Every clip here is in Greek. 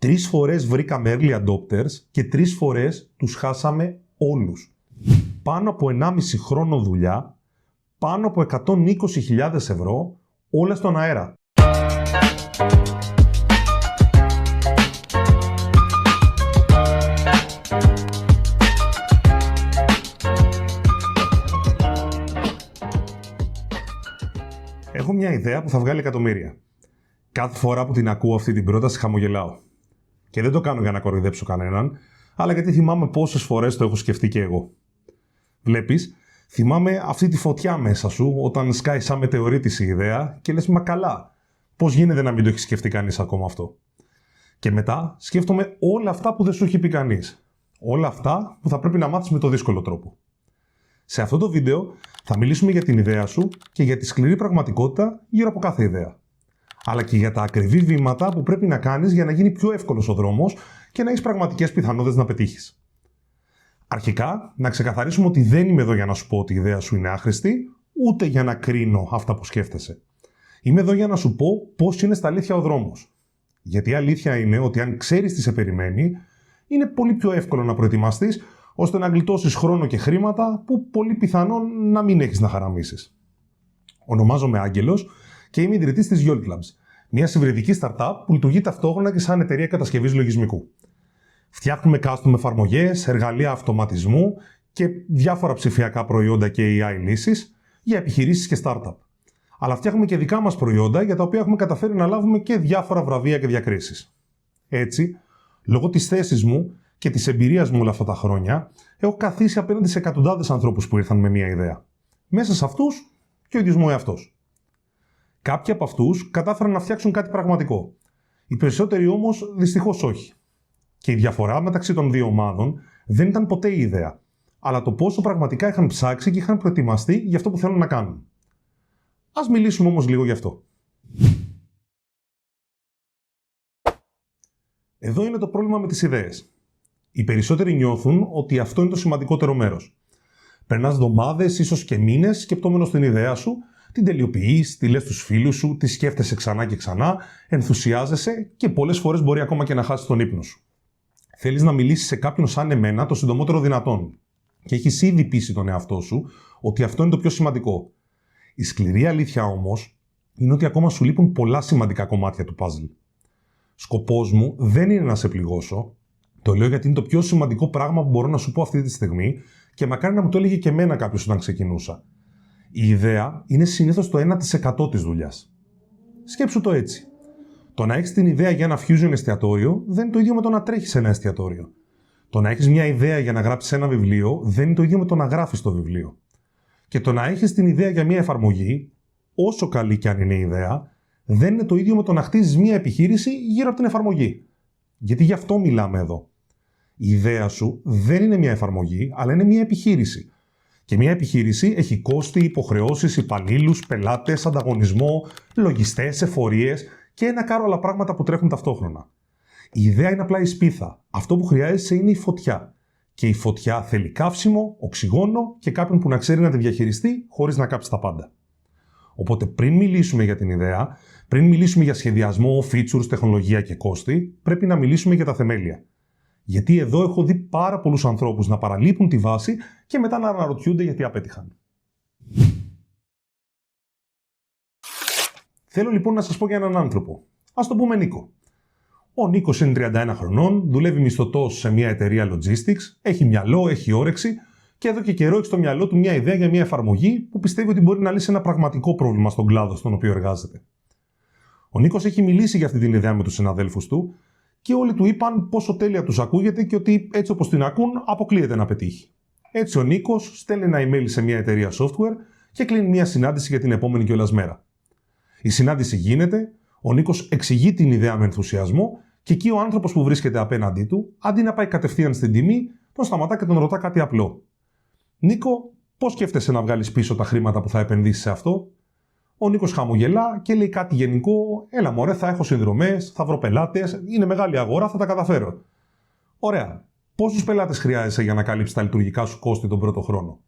3 φορές βρήκαμε early adopters και 3 φορές τους χάσαμε όλους. Πάνω από 1,5 χρόνο δουλειά, πάνω από 120.000 ευρώ, όλα στον αέρα. Έχω μια ιδέα που θα βγάλει εκατομμύρια. Κάθε φορά που την ακούω αυτή την πρόταση χαμογελάω. Και δεν το κάνω για να κοροϊδέψω κανέναν, αλλά γιατί θυμάμαι πόσες φορές το έχω σκεφτεί και εγώ. Βλέπεις, θυμάμαι αυτή τη φωτιά μέσα σου όταν σκάει σαν μετεωρίτης η ιδέα και λες, μα καλά, πώς γίνεται να μην το έχει σκεφτεί κανείς ακόμα αυτό. Και μετά σκέφτομαι όλα αυτά που δεν σου έχει πει κανείς. Όλα αυτά που θα πρέπει να μάθεις με το δύσκολο τρόπο. Σε αυτό το βίντεο θα μιλήσουμε για την ιδέα σου και για τη σκληρή πραγματικότητα γύρω από κάθε ιδέα. Αλλά και για τα ακριβή βήματα που πρέπει να κάνεις για να γίνει πιο εύκολος ο δρόμος και να έχεις πραγματικές πιθανότητες να πετύχεις. Αρχικά, να ξεκαθαρίσουμε ότι δεν είμαι εδώ για να σου πω ότι η ιδέα σου είναι άχρηστη, ούτε για να κρίνω αυτά που σκέφτεσαι. Είμαι εδώ για να σου πω πώς είναι στα αλήθεια ο δρόμος. Γιατί η αλήθεια είναι ότι αν ξέρεις τι σε περιμένει, είναι πολύ πιο εύκολο να προετοιμαστείς ώστε να γλιτώσεις χρόνο και χρήματα που πολύ πιθανόν να μην έχεις να χαραμίσεις. Ονομάζομαι Άγγελος και είμαι ιδρυτής της Yol Labs, μια υβριδική startup που λειτουργεί ταυτόχρονα και σαν εταιρεία κατασκευής λογισμικού. Φτιάχνουμε custom εφαρμογές, εργαλεία αυτοματισμού και διάφορα ψηφιακά προϊόντα και AI λύσεις για επιχειρήσεις και startup. Αλλά φτιάχνουμε και δικά μας προϊόντα για τα οποία έχουμε καταφέρει να λάβουμε και διάφορα βραβεία και διακρίσεις. Έτσι, λόγω της θέσης μου και της εμπειρίας μου όλα αυτά τα χρόνια, έχω καθίσει απέναντι σε εκατοντάδες ανθρώπους που ήρθαν με μια ιδέα. Μέσα σε αυτούς και ο ίδιος μου εαυτός. Κάποιοι από αυτούς κατάφεραν να φτιάξουν κάτι πραγματικό. Οι περισσότεροι όμως δυστυχώς όχι. Και η διαφορά μεταξύ των δύο ομάδων δεν ήταν ποτέ η ιδέα, αλλά το πόσο πραγματικά είχαν ψάξει και είχαν προετοιμαστεί για αυτό που θέλουν να κάνουν. Ας μιλήσουμε όμως λίγο γι' αυτό. Εδώ είναι το πρόβλημα με τις ιδέες. Οι περισσότεροι νιώθουν ότι αυτό είναι το σημαντικότερο μέρος. Περνάς εβδομάδες, ίσως και μήνες σκεπτόμενος την ιδέα σου, την τελειοποιείς, τη λες στους φίλους σου, τη σκέφτεσαι ξανά και ξανά, ενθουσιάζεσαι και πολλές φορές μπορεί ακόμα και να χάσεις τον ύπνο σου. Θέλεις να μιλήσεις σε κάποιον σαν εμένα το συντομότερο δυνατόν. Και έχεις ήδη πείσει τον εαυτό σου ότι αυτό είναι το πιο σημαντικό. Η σκληρή αλήθεια όμως είναι ότι ακόμα σου λείπουν πολλά σημαντικά κομμάτια του puzzle. Σκοπός μου δεν είναι να σε πληγώσω. Το λέω γιατί είναι το πιο σημαντικό πράγμα που μπορώ να σου πω αυτή τη στιγμή και μακάρι να μου το έλεγε και εμένα κάποιος όταν ξεκινούσα. Η ιδέα είναι συνήθως το 1% της δουλειάς. Σκέψου το έτσι. Το να έχεις την ιδέα για ένα fusion εστιατόριο δεν είναι το ίδιο με το να τρέχεις ένα εστιατόριο. Το να έχεις μια ιδέα για να γράψεις ένα βιβλίο δεν είναι το ίδιο με το να γράφεις το βιβλίο. Και το να έχεις την ιδέα για μια εφαρμογή, όσο καλή κι αν είναι η ιδέα, δεν είναι το ίδιο με το να χτίζεις μια επιχείρηση γύρω από την εφαρμογή. Γιατί γι' αυτό μιλάμε εδώ. Η ιδέα σου δεν είναι μια εφαρμογή, αλλά είναι μια επιχείρηση. Και μια επιχείρηση έχει κόστη, υποχρεώσεις, υπαλλήλους, πελάτες, ανταγωνισμό, λογιστές, εφορίες και ένα κάρο άλλα πράγματα που τρέχουν ταυτόχρονα. Η ιδέα είναι απλά η σπίθα. Αυτό που χρειάζεσαι είναι η φωτιά. Και η φωτιά θέλει καύσιμο, οξυγόνο και κάποιον που να ξέρει να τη διαχειριστεί χωρίς να κάψει τα πάντα. Οπότε πριν μιλήσουμε για την ιδέα, πριν μιλήσουμε για σχεδιασμό, features, τεχνολογία και κόστη, πρέπει να μιλήσουμε για τα θεμέλια. Γιατί εδώ έχω δει πάρα πολλούς ανθρώπους να παραλείπουν τη βάση και μετά να αναρωτιούνται γιατί απέτυχαν. Θέλω λοιπόν να σας πω για έναν άνθρωπο. Ας το πούμε Νίκο. Ο Νίκος είναι 31 χρονών, δουλεύει μισθωτός σε μια εταιρεία logistics, έχει μυαλό, έχει όρεξη και εδώ και καιρό έχει στο μυαλό του μια ιδέα για μια εφαρμογή που πιστεύει ότι μπορεί να λύσει ένα πραγματικό πρόβλημα στον κλάδο στον οποίο εργάζεται. Ο Νίκος έχει μιλήσει για αυτή την ιδέα με τους συναδέλφους του και όλοι του είπαν πόσο τέλεια τους ακούγεται και ότι έτσι όπως την ακούν αποκλείεται να πετύχει. Έτσι ο Νίκος στέλνει ένα email σε μια εταιρεία software και κλείνει μια συνάντηση για την επόμενη κιόλας μέρα. Η συνάντηση γίνεται, ο Νίκος εξηγεί την ιδέα με ενθουσιασμό και εκεί ο άνθρωπος που βρίσκεται απέναντί του, αντί να πάει κατευθείαν στην τιμή, τον σταματά και τον ρωτά κάτι απλό. Νίκο, πώς σκέφτεσαι να βγάλεις πίσω τα χρήματα που θα επενδύσεις σε αυτό? Ο Νίκος χαμογελά και λέει κάτι γενικό, έλα μωρέ, θα έχω συνδρομές, θα βρω πελάτες, είναι μεγάλη αγορά, θα τα καταφέρω. Ωραία. Πόσους πελάτες χρειάζεσαι για να καλύψεις τα λειτουργικά σου κόστη τον πρώτο χρόνο?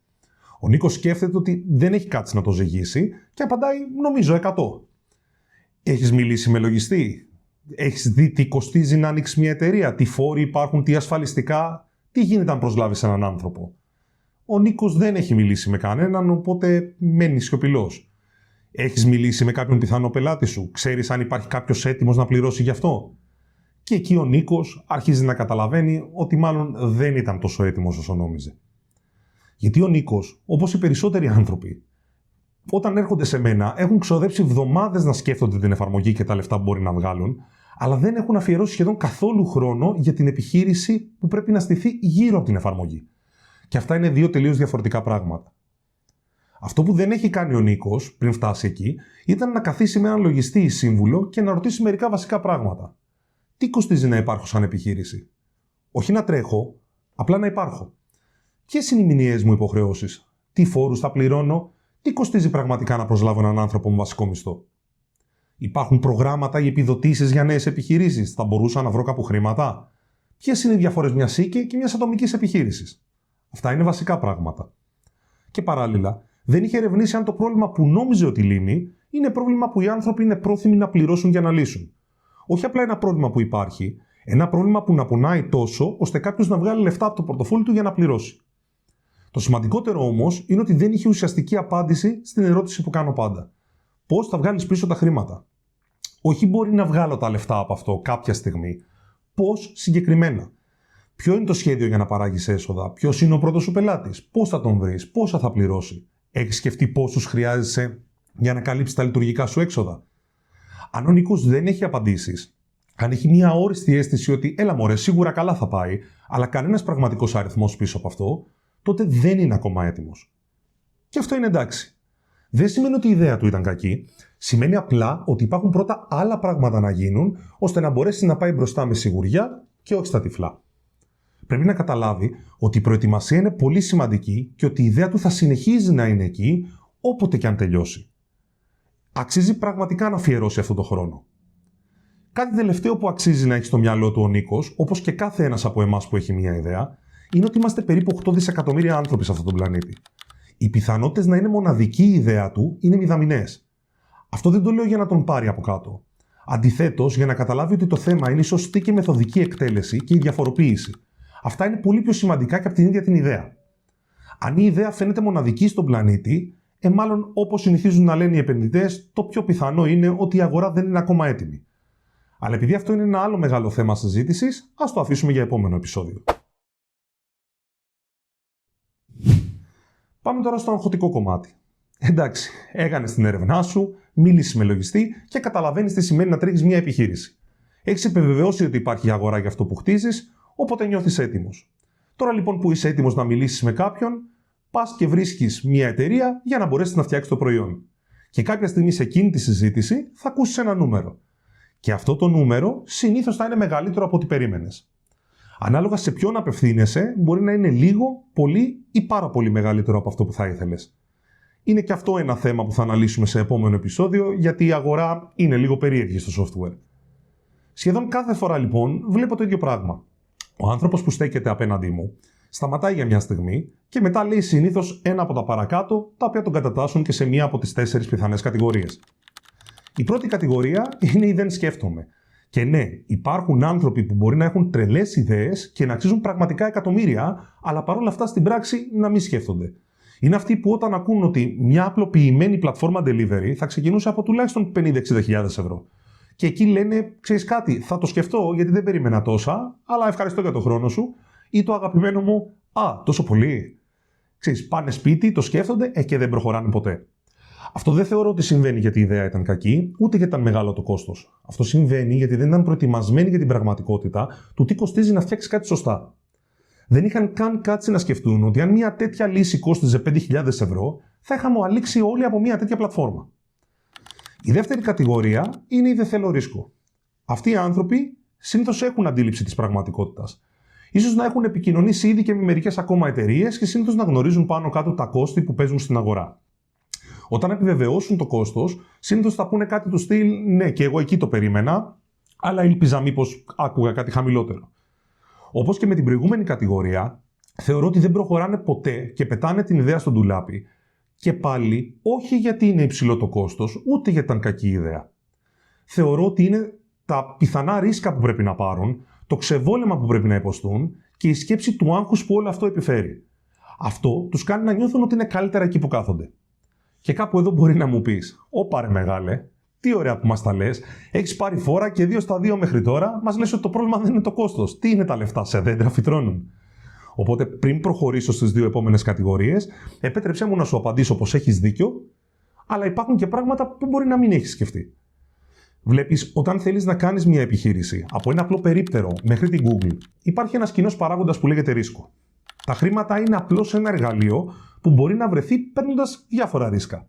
Ο Νίκος σκέφτεται ότι δεν έχει κάτσει να το ζυγίσει και απαντάει, νομίζω 100. Έχεις μιλήσει με λογιστή? Έχεις δει τι κοστίζει να ανοίξει μια εταιρεία, τι φόροι υπάρχουν, τι ασφαλιστικά, τι γίνεται αν προσλάβεις έναν άνθρωπο. Ο Νίκος δεν έχει μιλήσει με κανέναν, οπότε μένει σιωπηλός. Έχεις μιλήσει με κάποιον πιθανό πελάτη σου, ξέρεις αν υπάρχει κάποιος έτοιμος να πληρώσει γι' αυτό. Και εκεί ο Νίκος αρχίζει να καταλαβαίνει ότι μάλλον δεν ήταν τόσο έτοιμος όσο νόμιζε. Γιατί ο Νίκος, όπως οι περισσότεροι άνθρωποι, όταν έρχονται σε μένα, έχουν ξοδέψει εβδομάδες να σκέφτονται την εφαρμογή και τα λεφτά που μπορεί να βγάλουν, αλλά δεν έχουν αφιερώσει σχεδόν καθόλου χρόνο για την επιχείρηση που πρέπει να στηθεί γύρω από την εφαρμογή. Και αυτά είναι δύο τελείως διαφορετικά πράγματα. Αυτό που δεν έχει κάνει ο Νίκος πριν φτάσει εκεί ήταν να καθίσει με έναν λογιστή ή σύμβουλο και να ρωτήσει μερικά βασικά πράγματα. Τι κοστίζει να υπάρχω σαν επιχείρηση? Όχι να τρέχω, απλά να υπάρχω. Ποιες είναι οι μηνιαίες μου υποχρεώσεις? Τι φόρους θα πληρώνω? Τι κοστίζει πραγματικά να προσλάβω έναν άνθρωπο με βασικό μισθό? Υπάρχουν προγράμματα ή επιδοτήσεις για νέες επιχειρήσεις? Θα μπορούσα να βρω κάπου χρήματα? Ποιες είναι οι διαφορές μιας ΣΥΚΕ και μιας ατομικής επιχείρησης? Αυτά είναι βασικά πράγματα. Και παράλληλα, δεν είχε ερευνήσει αν το πρόβλημα που νόμιζε ότι λύνει είναι πρόβλημα που οι άνθρωποι είναι πρόθυμοι να πληρώσουν για να λύσουν. Όχι απλά ένα πρόβλημα που υπάρχει, ένα πρόβλημα που να πονάει τόσο ώστε κάποιος να βγάλει λεφτά από το πορτοφόλι του για να πληρώσει. Το σημαντικότερο όμως είναι ότι δεν είχε ουσιαστική απάντηση στην ερώτηση που κάνω πάντα. Πώς θα βγάλεις πίσω τα χρήματα? Όχι μπορεί να βγάλω τα λεφτά από αυτό κάποια στιγμή. Πώς συγκεκριμένα? Ποιο είναι το σχέδιο για να παράγεις έσοδα? Ποιος είναι ο πρώτος σου πελάτης? Πώς θα τον βρεις? Πόσα θα πληρώσει? Έχεις σκεφτεί πόσους χρειάζεσαι για να καλύψεις τα λειτουργικά σου έξοδα? Αν ο Νίκος δεν έχει απαντήσεις, αν έχει μια αόριστη αίσθηση ότι έλα μωρέ, σίγουρα καλά θα πάει, αλλά κανένας πραγματικός αριθμός πίσω από αυτό, τότε δεν είναι ακόμα έτοιμος. Και αυτό είναι εντάξει. Δεν σημαίνει ότι η ιδέα του ήταν κακή, σημαίνει απλά ότι υπάρχουν πρώτα άλλα πράγματα να γίνουν, ώστε να μπορέσει να πάει μπροστά με σιγουριά και όχι στα τυφλά. Πρέπει να καταλάβει ότι η προετοιμασία είναι πολύ σημαντική και ότι η ιδέα του θα συνεχίζει να είναι εκεί όποτε και αν τελειώσει. Αξίζει πραγματικά να αφιερώσει αυτό το χρόνο. Κάτι τελευταίο που αξίζει να έχει στο μυαλό του ο Νίκος, όπως και κάθε ένας από εμάς που έχει μια ιδέα, είναι ότι είμαστε περίπου 8 δισεκατομμύρια άνθρωποι σε αυτόν τον πλανήτη. Οι πιθανότητες να είναι μοναδική η ιδέα του είναι μηδαμινές. Αυτό δεν το λέω για να τον πάρει από κάτω. Αντιθέτως, για να καταλάβει ότι το θέμα είναι η σωστή και μεθοδική εκτέλεση και η διαφοροποίηση. Αυτά είναι πολύ πιο σημαντικά και από την ίδια την ιδέα. Αν η ιδέα φαίνεται μοναδική στον πλανήτη, μάλλον όπως συνηθίζουν να λένε οι επενδυτές, το πιο πιθανό είναι ότι η αγορά δεν είναι ακόμα έτοιμη. Αλλά επειδή αυτό είναι ένα άλλο μεγάλο θέμα συζήτησης, ας το αφήσουμε για επόμενο επεισόδιο. Πάμε τώρα στο αγχωτικό κομμάτι. Εντάξει, έκανες την έρευνά σου, μίλησες με λογιστή και καταλαβαίνεις τι σημαίνει να τρέχεις μια επιχείρηση. Έχεις επιβεβαιώσει ότι υπάρχει αγορά για αυτό που χτίζεις, οπότε νιώθεις έτοιμος. Τώρα λοιπόν που είσαι έτοιμος να μιλήσεις με κάποιον, πας και βρίσκεις μια εταιρεία για να μπορέσεις να φτιάξεις το προϊόν. Και κάποια στιγμή σε εκείνη τη συζήτηση θα ακούσεις ένα νούμερο. Και αυτό το νούμερο συνήθως θα είναι μεγαλύτερο από ό,τι περίμενες. Ανάλογα σε ποιον απευθύνεσαι, μπορεί να είναι λίγο, πολύ ή πάρα πολύ μεγαλύτερο από αυτό που θα ήθελες. Είναι και αυτό ένα θέμα που θα αναλύσουμε σε επόμενο επεισόδιο, γιατί η αγορά είναι λίγο περίεργη στο software. Σχεδόν κάθε φορά λοιπόν βλέπω το ίδιο πράγμα. Ο άνθρωπος που στέκεται απέναντί μου σταματάει για μια στιγμή και μετά λέει συνήθως ένα από τα παρακάτω, τα οποία τον κατατάσσουν και σε μία από τις 4 πιθανές κατηγορίες. Η πρώτη κατηγορία είναι η δεν σκέφτομαι. Και ναι, υπάρχουν άνθρωποι που μπορεί να έχουν τρελές ιδέες και να αξίζουν πραγματικά εκατομμύρια, αλλά παρόλα αυτά στην πράξη να μην σκέφτονται. Είναι αυτοί που όταν ακούν ότι μια απλοποιημένη πλατφόρμα delivery θα ξεκινούσε από τουλάχιστον 50-60 χιλιάδες ευρώ. Και εκεί λένε, ξέρεις κάτι, θα το σκεφτώ γιατί δεν περίμενα τόσα, αλλά ευχαριστώ για τον χρόνο σου. Ή το αγαπημένο μου, τόσο πολύ. Ξέρεις, πάνε σπίτι, το σκέφτονται και δεν προχωράνε ποτέ. Αυτό δεν θεωρώ ότι συμβαίνει γιατί η ιδέα ήταν κακή, ούτε γιατί ήταν μεγάλο το κόστος. Αυτό συμβαίνει γιατί δεν ήταν προετοιμασμένοι για την πραγματικότητα του τι κοστίζει να φτιάξει κάτι σωστά. Δεν είχαν καν κάτσει να σκεφτούν ότι αν μια τέτοια λύση κόστιζε 5.000 ευρώ, θα είχαμε αλήξει όλοι από μια τέτοια πλατφόρμα. Η δεύτερη κατηγορία είναι η δεν θέλω ρίσκο. Αυτοί οι άνθρωποι συνήθως έχουν αντίληψη της πραγματικότητας. Ίσως να έχουν επικοινωνήσει ήδη και με μερικές ακόμα εταιρείες και συνήθως να γνωρίζουν πάνω κάτω τα κόστη που παίζουν στην αγορά. Όταν επιβεβαιώσουν το κόστος, συνήθως θα πούνε κάτι του στυλ «Ναι, και εγώ εκεί το περίμενα, αλλά ελπίζα μήπως άκουγα κάτι χαμηλότερο». Όπως και με την προηγούμενη κατηγορία, θεωρώ ότι δεν προχωράνε ποτέ και πετάνε την ιδέα στο ντουλάπι. Και πάλι, όχι γιατί είναι υψηλό το κόστος, ούτε γιατί ήταν κακή ιδέα. Θεωρώ ότι είναι τα πιθανά ρίσκα που πρέπει να πάρουν, το ξεβόλεμα που πρέπει να υποστούν και η σκέψη του άγχους που όλο αυτό επιφέρει. Αυτό τους κάνει να νιώθουν ότι είναι καλύτερα εκεί που κάθονται. Και κάπου εδώ μπορεί να μου πεις: «Ωπα ρε μεγάλε, τι ωραία που μας τα λες, έχεις πάρει φόρα και 2 στα 2 μέχρι τώρα, μας λες ότι το πρόβλημα δεν είναι το κόστος. Τι είναι τα λεφτά, σε δέντρα φυτρώνουν?» Οπότε, πριν προχωρήσω στις 2 επόμενες κατηγορίες, επέτρεψέ μου να σου απαντήσω πως έχεις δίκιο, αλλά υπάρχουν και πράγματα που μπορεί να μην έχεις σκεφτεί. Βλέπεις, όταν θέλεις να κάνεις μια επιχείρηση, από ένα απλό περίπτερο μέχρι την Google, υπάρχει ένας κοινός παράγοντας που λέγεται ρίσκο. Τα χρήματα είναι απλώς ένα εργαλείο που μπορεί να βρεθεί παίρνοντας διάφορα ρίσκα.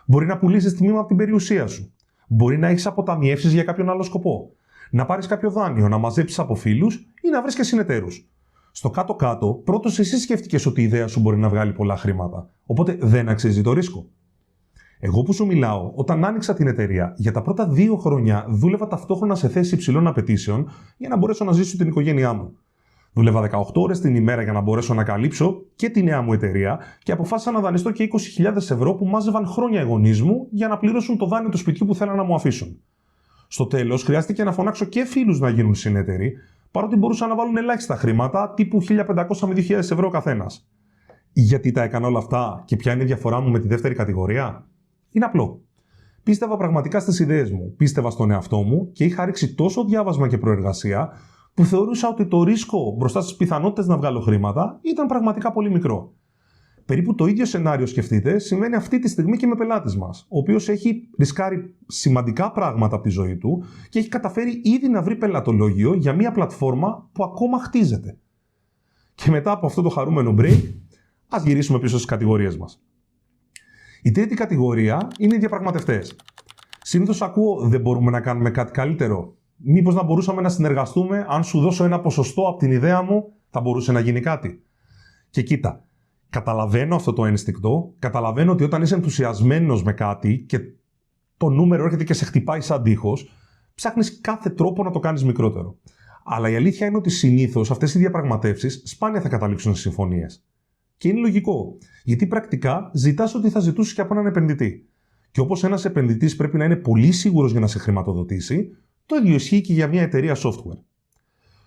Μπορεί να πουλήσεις τμήμα από την περιουσία σου. Μπορεί να έχεις αποταμιεύσεις για κάποιον άλλο σκοπό. Να πάρεις κάποιο δάνειο, να μαζέψεις από φίλους ή να βρεις και συνεταίρους. Στο κάτω-κάτω, πρώτος εσύ σκέφτηκες ότι η ιδέα σου μπορεί να βγάλει πολλά χρήματα. Οπότε δεν αξίζει το ρίσκο. Εγώ που σου μιλάω, όταν άνοιξα την εταιρεία, για τα πρώτα 2 χρόνια δούλευα ταυτόχρονα σε θέση υψηλών απαιτήσεων για να μπορέσω να ζήσω την οικογένειά μου. Δούλευα 18 ώρες την ημέρα για να μπορέσω να καλύψω και τη νέα μου εταιρεία και αποφάσισα να δανειστώ και 20.000 ευρώ που μάζευαν χρόνια οι γονείς μου για να πληρώσουν το δάνειο του σπιτιού που θέλαν να μου αφήσουν. Στο τέλος, χρειάστηκε να φωνάξω και φίλους να γίνουν συνεταιροί, παρότι μπορούσαν να βάλουν ελάχιστα χρήματα, τύπου 1.500 με 2.000 ευρώ ο καθένας. Γιατί τα έκανα όλα αυτά και ποια είναι η διαφορά μου με τη δεύτερη κατηγορία? Είναι απλό. Πίστευα πραγματικά στις ιδέες μου, πίστευα στον εαυτό μου και είχα ρίξει τόσο διάβασμα και προεργασία που θεωρούσα ότι το ρίσκο μπροστά στις πιθανότητες να βγάλω χρήματα ήταν πραγματικά πολύ μικρό. Περίπου το ίδιο σενάριο, σκεφτείτε, συμβαίνει αυτή τη στιγμή και με πελάτης μας, ο οποίος έχει ρισκάρει σημαντικά πράγματα από τη ζωή του και έχει καταφέρει ήδη να βρει πελατολόγιο για μια πλατφόρμα που ακόμα χτίζεται. Και μετά από αυτό το χαρούμενο break, ας γυρίσουμε πίσω στις κατηγορίες μας. Η τρίτη κατηγορία είναι οι διαπραγματευτές. Συνήθως ακούω: «Δεν μπορούμε να κάνουμε κάτι καλύτερο? Μήπως να μπορούσαμε να συνεργαστούμε? Αν σου δώσω ένα ποσοστό από την ιδέα μου, θα μπορούσε να γίνει κάτι?» Και κοίτα, καταλαβαίνω αυτό το ένστικτο, καταλαβαίνω ότι όταν είσαι ενθουσιασμένος με κάτι και το νούμερο έρχεται και σε χτυπάει σαν τείχος, ψάχνεις κάθε τρόπο να το κάνεις μικρότερο. Αλλά η αλήθεια είναι ότι συνήθως αυτές οι διαπραγματεύσεις σπάνια θα καταλήξουν σε συμφωνίες. Και είναι λογικό, γιατί πρακτικά ζητάς ότι θα ζητούσες και από έναν επενδυτή. Και όπως ένας επενδυτής πρέπει να είναι πολύ σίγουρος για να σε χρηματοδοτήσει, το ίδιο ισχύει και για μια εταιρεία software.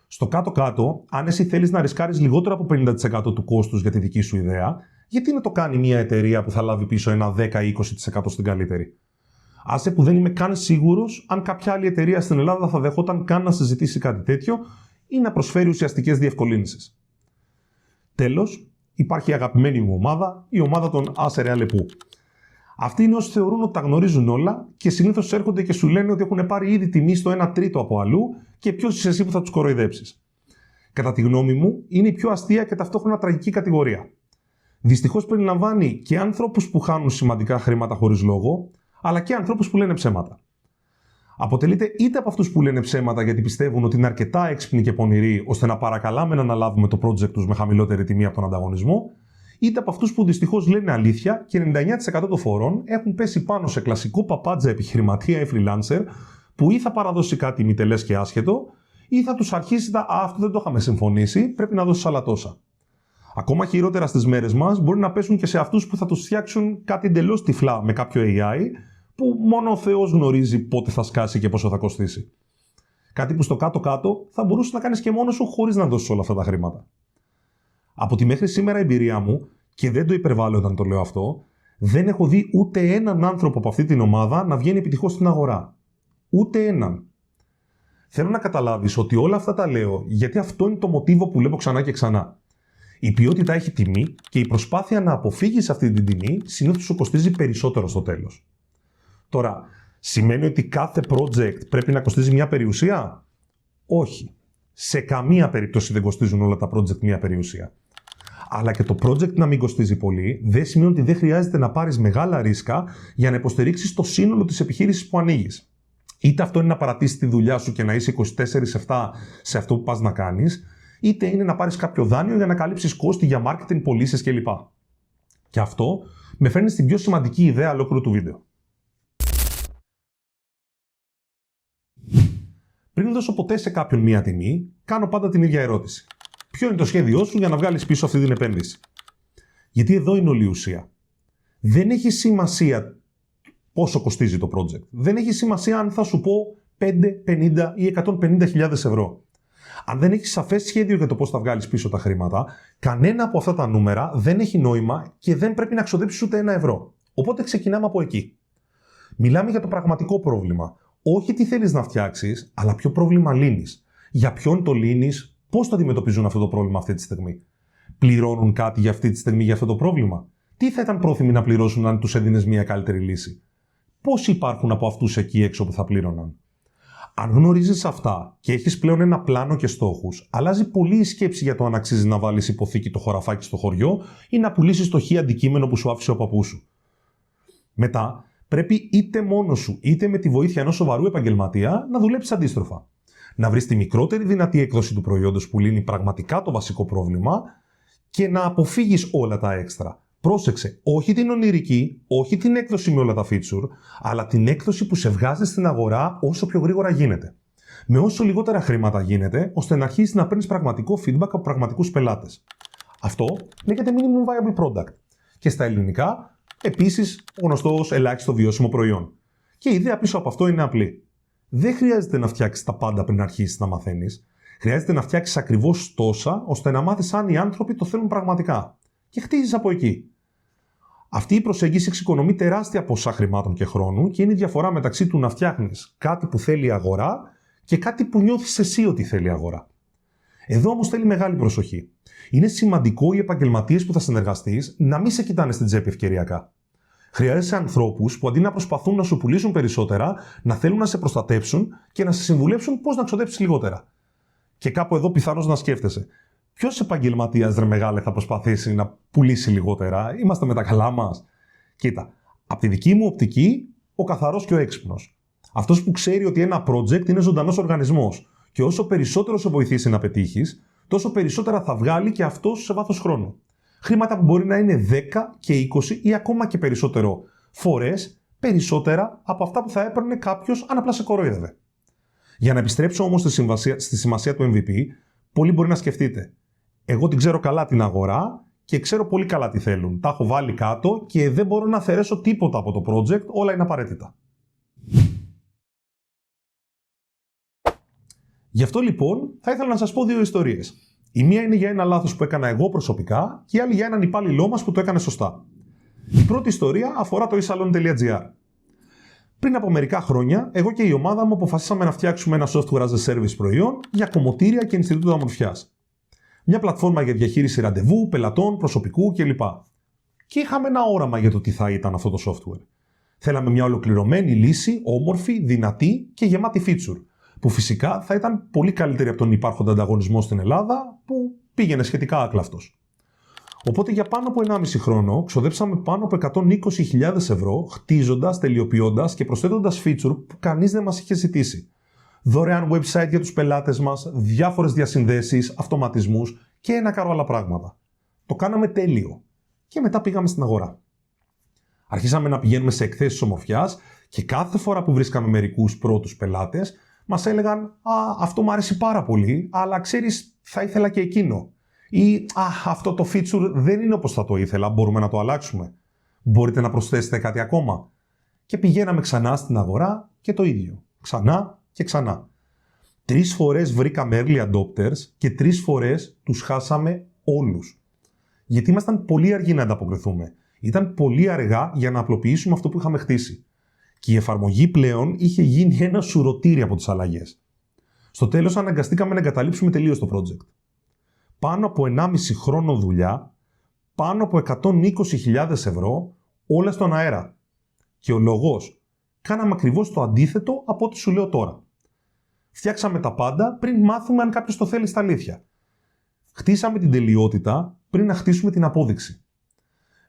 Στο κάτω-κάτω, αν εσύ θέλεις να ρισκάρεις λιγότερο από 50% του κόστους για τη δική σου ιδέα, γιατί να το κάνει μια εταιρεία που θα λάβει πίσω ένα 10-20% στην καλύτερη? Άσε που δεν είμαι καν σίγουρος αν κάποια άλλη εταιρεία στην Ελλάδα θα δεχόταν καν να συζητήσει κάτι τέτοιο ή να προσφέρει ουσιαστικές διευκολύνσεις. Τέλος, υπάρχει η αγαπημένη μου ομάδα, η ομάδα των Άσε ρε Αλεπού. Αυτοί είναι όσοι θεωρούν ότι τα γνωρίζουν όλα και συνήθως έρχονται και σου λένε ότι έχουν πάρει ήδη τιμή στο 1/3 από αλλού και ποιος είσαι εσύ που θα τους κοροϊδέψεις. Κατά τη γνώμη μου, είναι η πιο αστεία και ταυτόχρονα τραγική κατηγορία. Δυστυχώς περιλαμβάνει και ανθρώπους που χάνουν σημαντικά χρήματα χωρίς λόγο, αλλά και ανθρώπους που λένε ψέματα. Αποτελείται είτε από αυτούς που λένε ψέματα γιατί πιστεύουν ότι είναι αρκετά έξυπνοι και πονηροί ώστε να παρακαλάμε να αναλάβουμε το project τους με χαμηλότερη τιμή από τον ανταγωνισμό, είτε από αυτούς που δυστυχώς λένε αλήθεια και 99% των φορών έχουν πέσει πάνω σε κλασικό παπάντζα επιχειρηματία ή freelancer που ή θα παραδώσει κάτι μητελές και άσχετο, ή θα τους αρχίσει αυτό δεν το είχαμε συμφωνήσει, πρέπει να δώσεις άλλα τόσα. Ακόμα χειρότερα στις μέρες μας μπορεί να πέσουν και σε αυτούς που θα τους φτιάξουν κάτι εντελώς τυφλά με κάποιο AI, που μόνο ο Θεός γνωρίζει πότε θα σκάσει και πόσο θα κοστίσει. Κάτι που στο κάτω-κάτω θα μπορούσε να κάνεις και μόνος σου χωρίς να δώσεις όλα αυτά τα χρήματα. Από τη μέχρι σήμερα εμπειρία μου, και δεν το υπερβάλλω όταν το λέω αυτό, δεν έχω δει ούτε έναν άνθρωπο από αυτή την ομάδα να βγαίνει επιτυχώς στην αγορά. Ούτε έναν. Θέλω να καταλάβεις ότι όλα αυτά τα λέω γιατί αυτό είναι το μοτίβο που λέω ξανά και ξανά. Η ποιότητα έχει τιμή και η προσπάθεια να αποφύγεις αυτή την τιμή συνήθως σου κοστίζει περισσότερο στο τέλος. Τώρα, σημαίνει ότι κάθε project πρέπει να κοστίζει μια περιουσία? Όχι. Σε καμία περίπτωση δεν κοστίζουν όλα τα project μια περιουσία. Αλλά και το project να μην κοστίζει πολύ δεν σημαίνει ότι δεν χρειάζεται να πάρεις μεγάλα ρίσκα για να υποστηρίξεις το σύνολο της επιχείρησης που ανοίγεις. Είτε αυτό είναι να παρατήσεις τη δουλειά σου και να είσαι 24/7 σε αυτό που πας να κάνεις, είτε είναι να πάρεις κάποιο δάνειο για να καλύψεις κόστη για marketing, πωλήσεις κλπ. Και αυτό με φέρνει στην πιο σημαντική ιδέα ολόκληρου του βίντεο. Πριν δώσω ποτέ σε κάποιον μία τιμή, κάνω πάντα την ίδια ερώτηση. Ποιο είναι το σχέδιό σου για να βγάλεις πίσω αυτή την επένδυση? Γιατί εδώ είναι όλη η ουσία. Δεν έχει σημασία πόσο κοστίζει το project. Δεν έχει σημασία αν θα σου πω 5, 50 ή 150.000 ευρώ. Αν δεν έχεις σαφές σχέδιο για το πώς θα βγάλεις πίσω τα χρήματα, κανένα από αυτά τα νούμερα δεν έχει νόημα και δεν πρέπει να ξοδέψεις ούτε ένα ευρώ. Οπότε ξεκινάμε από εκεί. Μιλάμε για το πραγματικό πρόβλημα. Όχι τι θέλεις να φτιάξεις, αλλά ποιο πρόβλημα λύνεις. Για ποιον το λύνεις, πώς το αντιμετωπίζουν αυτό το πρόβλημα αυτή τη στιγμή. Πληρώνουν κάτι για αυτή τη στιγμή για αυτό το πρόβλημα. Τι θα ήταν πρόθυμοι να πληρώσουν αν τους έδινες μια καλύτερη λύση. Πόσοι υπάρχουν από αυτούς εκεί έξω που θα πλήρωναν. Αν γνωρίζεις αυτά και έχεις πλέον ένα πλάνο και στόχους, αλλάζει πολύ η σκέψη για το αν αξίζει να βάλεις υποθήκη το χωραφάκι στο χωριό ή να πουλήσεις το χ αντικείμενο που σου άφησε ο παππούς σου. Μετά, πρέπει είτε μόνος σου είτε με τη βοήθεια ενός σοβαρού επαγγελματία να δουλέψεις αντίστροφα. Να βρεις τη μικρότερη δυνατή έκδοση του προϊόντος που λύνει πραγματικά το βασικό πρόβλημα και να αποφύγεις όλα τα έξτρα. Πρόσεξε, όχι την ονειρική, όχι την έκδοση με όλα τα feature, αλλά την έκδοση που σε βγάζει στην αγορά όσο πιο γρήγορα γίνεται. Με όσο λιγότερα χρήματα γίνεται, ώστε να αρχίσεις να παίρνεις πραγματικό feedback από πραγματικούς πελάτες. Αυτό λέγεται minimum viable product. Και στα ελληνικά, επίσης, γνωστό ως ελάχιστο βιώσιμο προϊόν. Και η ιδέα πίσω από αυτό είναι απλή. Δεν χρειάζεται να φτιάξεις τα πάντα πριν αρχίσεις να μαθαίνεις. Χρειάζεται να φτιάξεις ακριβώς τόσα, ώστε να μάθεις αν οι άνθρωποι το θέλουν πραγματικά. Και χτίζεις από εκεί. Αυτή η προσέγγιση εξοικονομεί τεράστια ποσά χρημάτων και χρόνου και είναι η διαφορά μεταξύ του να φτιάχνεις κάτι που θέλει η αγορά και κάτι που νιώθεις εσύ ότι θέλει η αγορά. Εδώ όμως θέλει μεγάλη προσοχή. Είναι σημαντικό οι επαγγελματίες που θα συνεργαστείς να μην σε κοιτάνε στην τσέπη ευκαιριακά. Χρειάζεσαι ανθρώπους που αντί να προσπαθούν να σου πουλήσουν περισσότερα, να θέλουν να σε προστατέψουν και να σε συμβουλέψουν πώς να ξοδέψεις λιγότερα. Και κάπου εδώ πιθανώς να σκέφτεσαι. Ποιος επαγγελματίας, ρε μεγάλε, θα προσπαθήσει να πουλήσει λιγότερα, είμαστε με τα καλά μας. Κοίτα, από τη δική μου οπτική, ο καθαρός και ο έξυπνος. Αυτός που ξέρει ότι ένα project είναι ζωντανός οργανισμός και όσο περισσότερο σε βοηθήσει να πετύχεις, τόσο περισσότερα θα βγάλει και αυτός σε βάθος χρόνου. Χρήματα που μπορεί να είναι 10 και 20 ή ακόμα και περισσότερο φορές περισσότερα από αυτά που θα έπαιρνε κάποιος αν απλά σε κορόιδευε. Για να επιστρέψω όμως στη σημασία του MVP, πολλοί μπορεί να σκεφτείτε. Εγώ την ξέρω καλά την αγορά και ξέρω πολύ καλά τι θέλουν. Τα έχω βάλει κάτω και δεν μπορώ να αφαιρέσω τίποτα από το project, όλα είναι απαραίτητα. Γι' αυτό λοιπόν θα ήθελα να σας πω δύο ιστορίες. Η μία είναι για ένα λάθος που έκανα εγώ προσωπικά και η άλλη για έναν υπάλληλό μας που το έκανε σωστά. Η πρώτη ιστορία αφορά το eSalon.gr. Πριν από μερικά χρόνια, εγώ και η ομάδα μου αποφασίσαμε να φτιάξουμε ένα software as a service προϊόν για κομμωτήρια και Ινστιτούτα Ομορφιάς. Μια πλατφόρμα για διαχείριση ραντεβού, πελατών, προσωπικού κλπ. Και είχαμε ένα όραμα για το τι θα ήταν αυτό το software. Θέλαμε μια ολοκληρωμένη λύση, όμορφη, δυνατή και γεμάτη feature, που φυσικά θα ήταν πολύ καλύτερη από τον υπάρχοντα ανταγωνισμό στην Ελλάδα, που πήγαινε σχετικά άκλαυτος. Οπότε για πάνω από 1,5 χρόνο ξοδέψαμε πάνω από 120.000 ευρώ χτίζοντας, τελειοποιώντας και προσθέτοντας feature που κανείς δεν μας είχε ζητήσει. Δωρεάν website για τους πελάτες μας, διάφορες διασυνδέσεις, αυτοματισμούς και ένα κάρο άλλα πράγματα. Το κάναμε τέλειο και μετά πήγαμε στην αγορά. Αρχίσαμε να πηγαίνουμε σε εκθέσεις ομορφιάς και κάθε φορά που βρίσκαμε μερικούς πρώτους πελάτες μας έλεγαν «Α, αυτό μου άρεσε πάρα πολύ, αλλά ξέρεις, θα ήθελα και εκείνο». Ή αυτό το feature δεν είναι όπως θα το ήθελα, μπορούμε να το αλλάξουμε. Μπορείτε να προσθέσετε κάτι ακόμα. Και πηγαίναμε ξανά στην αγορά και το ίδιο. Ξανά και ξανά. 3 φορές βρήκαμε early adopters και 3 φορές τους χάσαμε όλους. Γιατί ήμασταν πολύ αργοί να ανταποκριθούμε. Ήταν πολύ αργά για να απλοποιήσουμε αυτό που είχαμε χτίσει. Και η εφαρμογή πλέον είχε γίνει ένα σουρωτήρι από τις αλλαγές. Στο τέλος αναγκαστήκαμε να εγκαταλείψουμε τελείως το project. Πάνω από 1,5 χρόνο δουλειά, πάνω από 120.000 ευρώ, όλα στον αέρα. Και ο λόγος, κάναμε ακριβώς το αντίθετο από ό,τι σου λέω τώρα. Φτιάξαμε τα πάντα πριν μάθουμε αν κάποιος το θέλει στα αλήθεια. Χτίσαμε την τελειότητα πριν να χτίσουμε την απόδειξη.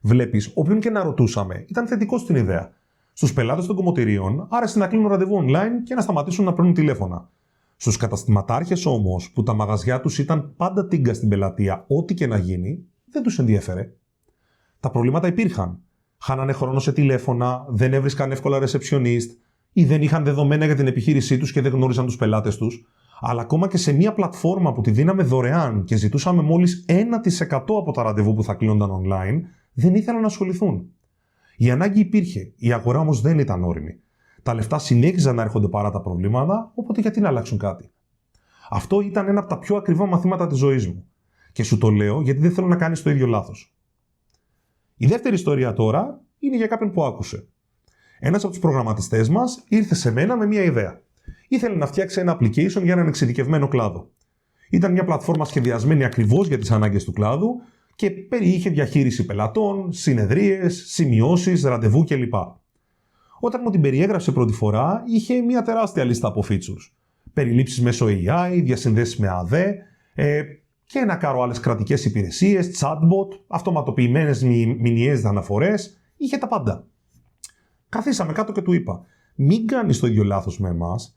Βλέπεις, όποιον και να ρωτούσαμε, ήταν θετικό στην ιδέα. Στους πελάτες των κομμωτηρίων άρεσε να κλείνουν ραντεβού online και να σταματήσουν να παίρνουν τηλέφωνα. Στους καταστηματάρχες όμως, που τα μαγαζιά τους ήταν πάντα τίγκα στην πελατεία, ό,τι και να γίνει, δεν τους ενδιέφερε. Τα προβλήματα υπήρχαν. Χάνανε χρόνο σε τηλέφωνα, δεν έβρισκαν εύκολα receptionist ή δεν είχαν δεδομένα για την επιχείρησή τους και δεν γνώριζαν τους πελάτες τους. Αλλά ακόμα και σε μια πλατφόρμα που τη δίναμε δωρεάν και ζητούσαμε μόλις 1% από τα ραντεβού που θα κλείνονταν online, δεν ήθελαν να ασχοληθούν. Η ανάγκη υπήρχε, η αγορά όμως δεν ήταν όριμη. Τα λεφτά συνέχιζαν να έρχονται παρά τα προβλήματα, οπότε γιατί να αλλάξουν κάτι. Αυτό ήταν ένα από τα πιο ακριβά μαθήματα της ζωής μου. Και σου το λέω γιατί δεν θέλω να κάνεις το ίδιο λάθος. Η δεύτερη ιστορία τώρα είναι για κάποιον που άκουσε. Ένας από τους προγραμματιστές μας ήρθε σε μένα με μια ιδέα. Ήθελε να φτιάξει ένα application για έναν εξειδικευμένο κλάδο. Ήταν μια πλατφόρμα σχεδιασμένη ακριβώς για τις ανάγκες του κλάδου και περιείχε διαχείριση πελατών, συνεδρίες, σημειώσεις, ραντεβού κλπ. Όταν μου την περιέγραψε πρώτη φορά, είχε μια τεράστια λίστα από features. Περιλήψεις μέσω AI, διασυνδέσεις με ΑΔΕ και ένα κάρο άλλες κρατικές υπηρεσίες, chatbot, αυτοματοποιημένες μηνιαίες αναφορές, είχε τα πάντα. Καθίσαμε κάτω και του είπα: μην κάνεις το ίδιο λάθος με εμάς.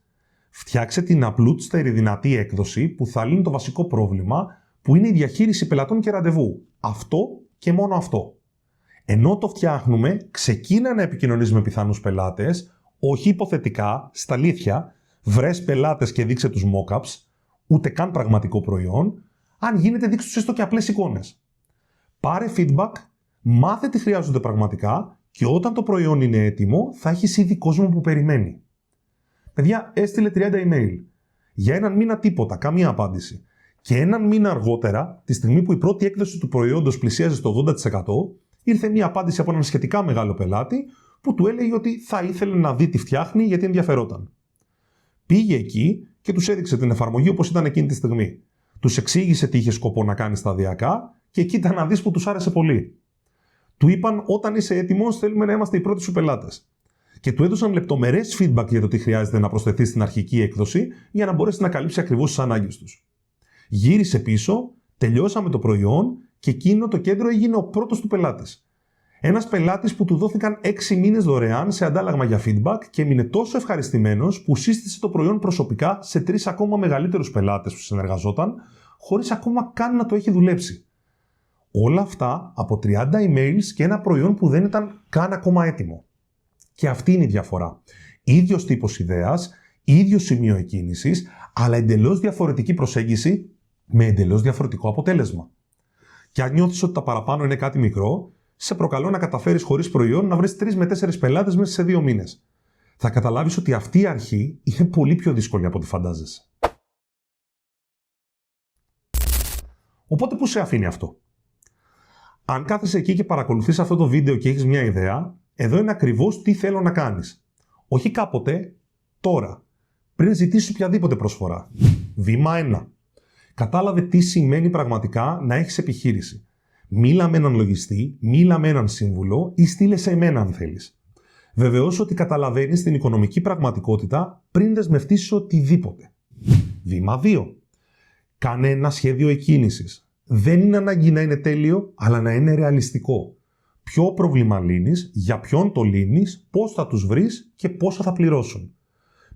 Φτιάξε την απλούστερη δυνατή έκδοση που θα λύνει το βασικό πρόβλημα, που είναι η διαχείριση πελατών και ραντεβού. Αυτό και μόνο αυτό. Ενώ το φτιάχνουμε, ξεκίνα να επικοινωνείς με πιθανούς πελάτες, όχι υποθετικά, στα αλήθεια, βρες πελάτες και δείξε τους mockups, ούτε καν πραγματικό προϊόν, αν γίνεται δείξε τους έστω και απλές εικόνες. Πάρε feedback, μάθε τι χρειάζονται πραγματικά και όταν το προϊόν είναι έτοιμο, θα έχεις ήδη κόσμο που περιμένει. Παιδιά, έστειλε 30 email. Για έναν μήνα τίποτα, καμία απάντηση. Και έναν μήνα αργότερα, τη στιγμή που η πρώτη έκδοση του προϊόντος πλησίαζε στο 80%, ήρθε μια απάντηση από έναν σχετικά μεγάλο πελάτη που του έλεγε ότι θα ήθελε να δει τι φτιάχνει γιατί ενδιαφερόταν. Πήγε εκεί και τους έδειξε την εφαρμογή όπως ήταν εκείνη τη στιγμή. Τους εξήγησε τι είχε σκοπό να κάνει σταδιακά και κοίτα να δεις που τους άρεσε πολύ. Του είπαν: όταν είσαι έτοιμος, θέλουμε να είμαστε οι πρώτοι σου πελάτες. Και του έδωσαν λεπτομερές feedback για το τι χρειάζεται να προσθεθεί στην αρχική έκδοση για να μπορέσει να καλύψει ακριβώς τις ανάγκες τους. Γύρισε πίσω, τελειώσαμε το προϊόν και εκείνο το κέντρο έγινε ο πρώτος του πελάτης. Ένας πελάτης που του δόθηκαν 6 μήνες δωρεάν σε αντάλλαγμα για feedback και έμεινε τόσο ευχαριστημένος που σύστησε το προϊόν προσωπικά σε 3 ακόμα μεγαλύτερους πελάτες που συνεργαζόταν, χωρίς ακόμα καν να το έχει δουλέψει. Όλα αυτά από 30 emails και ένα προϊόν που δεν ήταν καν ακόμα έτοιμο. Και αυτή είναι η διαφορά. Ίδιος τύπος ιδέας, ίδιο σημείο εκκίνησης, αλλά εντελώς διαφορετική προσέγγιση με εντελώς διαφορετικό αποτέλεσμα. Και αν νιώθεις ότι τα παραπάνω είναι κάτι μικρό, σε προκαλώ να καταφέρεις χωρίς προϊόν να βρεις 3 με 4 πελάτες μέσα σε 2 μήνες. Θα καταλάβεις ότι αυτή η αρχή είναι πολύ πιο δύσκολη από ό,τι φαντάζεσαι. Οπότε πού σε αφήνει αυτό? Αν κάθεσαι εκεί και παρακολουθείς αυτό το βίντεο και έχεις μια ιδέα, εδώ είναι ακριβώς τι θέλω να κάνεις. Όχι κάποτε, τώρα. Πριν ζητήσεις οποιαδήποτε προσφορά. Βήμα 1. Κατάλαβε τι σημαίνει πραγματικά να έχεις επιχείρηση. Μίλα με έναν λογιστή, μίλα με έναν σύμβουλο ή στείλε σε εμένα αν θέλεις. Βεβαιώσου ότι καταλαβαίνεις την οικονομική πραγματικότητα πριν δεσμευτείς σε οτιδήποτε. Βήμα 2. Κάνε ένα σχέδιο εκκίνησης. Δεν είναι ανάγκη να είναι τέλειο, αλλά να είναι ρεαλιστικό. Ποιο πρόβλημα λύνεις, για ποιον το λύνεις, πώς θα τους βρεις και πόσα θα πληρώσουν.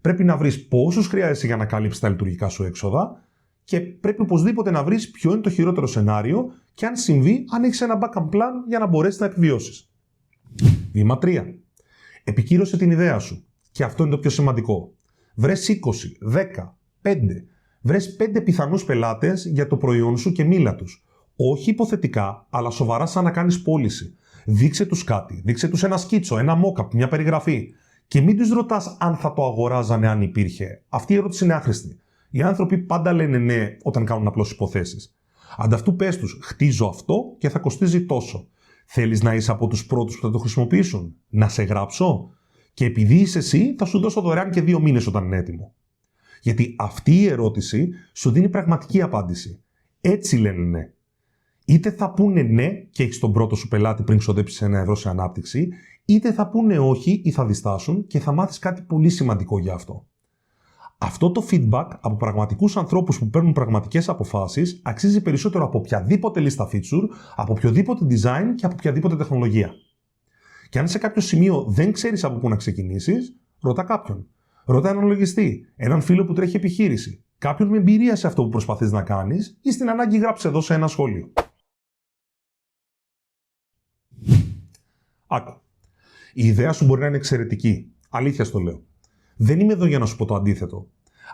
Πρέπει να βρεις πόσους χρειάζεσαι για να καλύψεις τα λειτουργικά σου έξοδα και πρέπει οπωσδήποτε να βρεις ποιο είναι το χειρότερο σενάριο και αν συμβεί, αν έχεις ένα backup plan για να μπορέσεις να επιβιώσεις. Βήμα 3. Επικύρωσε την ιδέα σου. Και αυτό είναι το πιο σημαντικό. Βρες 20, 10, 5. Βρες 5 πιθανούς πελάτες για το προϊόν σου και μίλα τους. Όχι υποθετικά, αλλά σοβαρά σαν να κάνεις πώληση. Δείξε τους κάτι. Δείξε τους ένα σκίτσο, ένα mock-up, μια περιγραφή. Και μην τους ρωτάς αν θα το αγοράζανε αν υπήρχε. Αυτή η ερώτηση είναι άχρηστη. Οι άνθρωποι πάντα λένε ναι όταν κάνουν απλώς υποθέσεις. Ανταυτού πες τους, χτίζω αυτό και θα κοστίζει τόσο. Θέλεις να είσαι από τους πρώτους που θα το χρησιμοποιήσουν? Να σε γράψω? Και επειδή είσαι εσύ, θα σου δώσω δωρεάν και 2 μήνες όταν είναι έτοιμο. Γιατί αυτή η ερώτηση σου δίνει πραγματική απάντηση. Έτσι λένε ναι. Είτε θα πούνε ναι και έχεις τον πρώτο σου πελάτη πριν ξοδέψεις €1 σε ανάπτυξη, είτε θα πούνε όχι ή θα διστάσουν και θα μάθεις κάτι πολύ σημαντικό για αυτό. Αυτό το feedback από πραγματικούς ανθρώπους που παίρνουν πραγματικές αποφάσεις αξίζει περισσότερο από οποιαδήποτε λίστα feature, από οποιοδήποτε design και από οποιαδήποτε τεχνολογία. Και αν σε κάποιο σημείο δεν ξέρεις από πού να ξεκινήσεις, ρώτα κάποιον. Ρώτα έναν λογιστή, έναν φίλο που τρέχει επιχείρηση, κάποιον με εμπειρία σε αυτό που προσπαθείς να κάνεις ή στην ανάγκη γράψε εδώ σε ένα σχόλιο. Άκου. Η ιδέα σου μπορεί να είναι εξαιρετική. Αλήθεια στο λέω. Δεν είμαι εδώ για να σου πω το αντίθετο.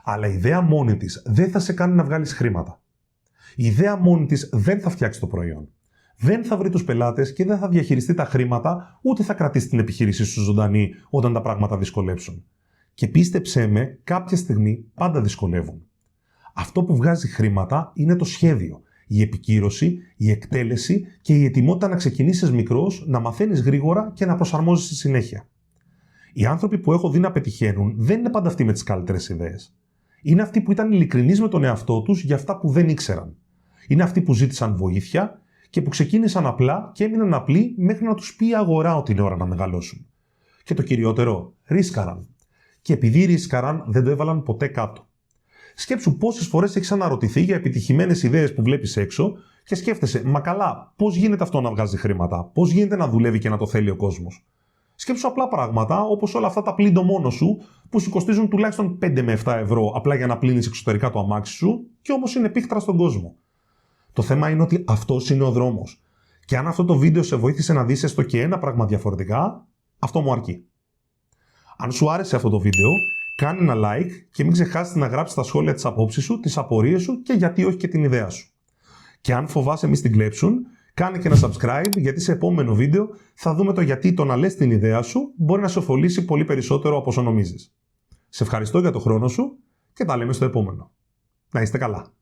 Αλλά η ιδέα μόνη της δεν θα σε κάνει να βγάλεις χρήματα. Η ιδέα μόνη της δεν θα φτιάξει το προϊόν. δεν θα βρει τους πελάτες και δεν θα διαχειριστεί τα χρήματα, ούτε θα κρατήσει την επιχείρησή σου ζωντανή όταν τα πράγματα δυσκολέψουν. Και πίστεψέ με, κάποια στιγμή πάντα δυσκολεύουν. Αυτό που βγάζει χρήματα είναι το σχέδιο, η επικύρωση, η εκτέλεση και η ετοιμότητα να ξεκινήσεις μικρός, να μαθαίνεις γρήγορα και να προσαρμόζεις στη συνέχεια. Οι άνθρωποι που έχω δει να πετυχαίνουν δεν είναι πάντα αυτοί με τις καλύτερες ιδέες. Είναι αυτοί που ήταν ειλικρινείς με τον εαυτό τους για αυτά που δεν ήξεραν. Είναι αυτοί που ζήτησαν βοήθεια και που ξεκίνησαν απλά και έμειναν απλοί μέχρι να τους πει η αγορά ότι είναι ώρα να μεγαλώσουν. Και το κυριότερο, ρίσκαραν. Και επειδή ρίσκαραν, δεν το έβαλαν ποτέ κάτω. Σκέψου πόσες φορές έχεις αναρωτηθεί για επιτυχημένες ιδέες που βλέπεις έξω και σκέφτεσαι, μα καλά, πώς γίνεται αυτό να βγάζει χρήματα, πώς γίνεται να δουλεύει και να το θέλει ο κόσμος. Σκέψου απλά πράγματα όπως όλα αυτά τα πλύντο μόνο σου που σου κοστίζουν τουλάχιστον 5 με 7 ευρώ απλά για να πλύνεις εξωτερικά το αμάξι σου και όμως είναι πίχτρα στον κόσμο. Το θέμα είναι ότι αυτός είναι ο δρόμος. Και αν αυτό το βίντεο σε βοήθησε να δεις έστω και ένα πράγμα διαφορετικά, αυτό μου αρκεί. Αν σου άρεσε αυτό το βίντεο, κάνε ένα like και μην ξεχάσεις να γράψεις στα σχόλια τις απόψεις σου, τις απορίες σου και γιατί όχι και την ιδέα σου. Και αν φοβάσαι μη στην κλέψουν, κάνε και ένα subscribe γιατί σε επόμενο βίντεο θα δούμε το γιατί το να λες την ιδέα σου μπορεί να σε ωφελήσει πολύ περισσότερο από όσο νομίζεις. Σε ευχαριστώ για το χρόνο σου και τα λέμε στο επόμενο. Να είστε καλά.